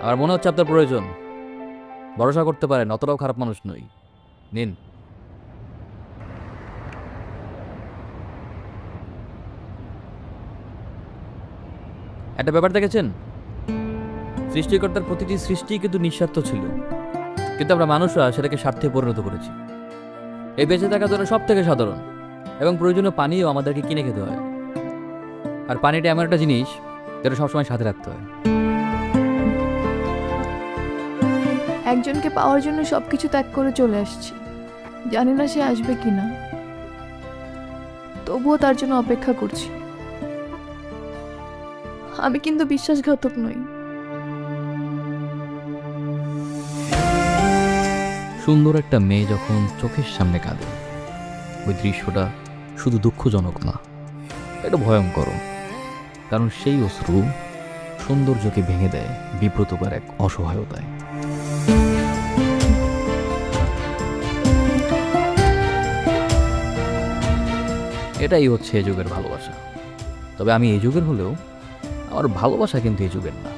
আমার মনে হচ্ছে আপনার প্রয়োজন। ভরসা করতে পারেন, অতটাও খারাপ মানুষ নই। নিন। একটা ব্যাপার দেখেছেন, সৃষ্টিকর্তার প্রতিটি সৃষ্টি কিন্তু নিঃস্বার্থ ছিল, কিন্তু আমরা মানুষরা সেটাকে স্বার্থে পরিণত করেছি। এই বেঁচে থাকা ধরে সব থেকে সাধারণ এবং প্রয়োজনীয় পানিও আমাদেরকে কিনে খেতে হয়। আর পানিটা এমন একটা জিনিস যেটা সবসময় সাথে রাখতে হয়। একজনকে পাওয়ার জন্য সবকিছু ত্যাগ করে চলে আসছি, জানি না সে আসবে কিনা, তবুও তার জন্য অপেক্ষা করছি। আমি কিন্তু বিশ্বাসঘাতক নই। সুন্দর একটা মেয়ে যখন চোখের সামনে কাঁদে, ওই দৃশ্যটা শুধু দুঃখজনক না, এটা ভয়ঙ্কর। কারণ সেই অশ্রু সৌন্দর্যকে ভেঙে দেয় বিব্রতকর এক অসহায়তায়। এটাই হচ্ছে এ যুগের ভালোবাসা। তবে আমি এই যুগের হলেও আমার ভালোবাসা কিন্তু এই যুগের না।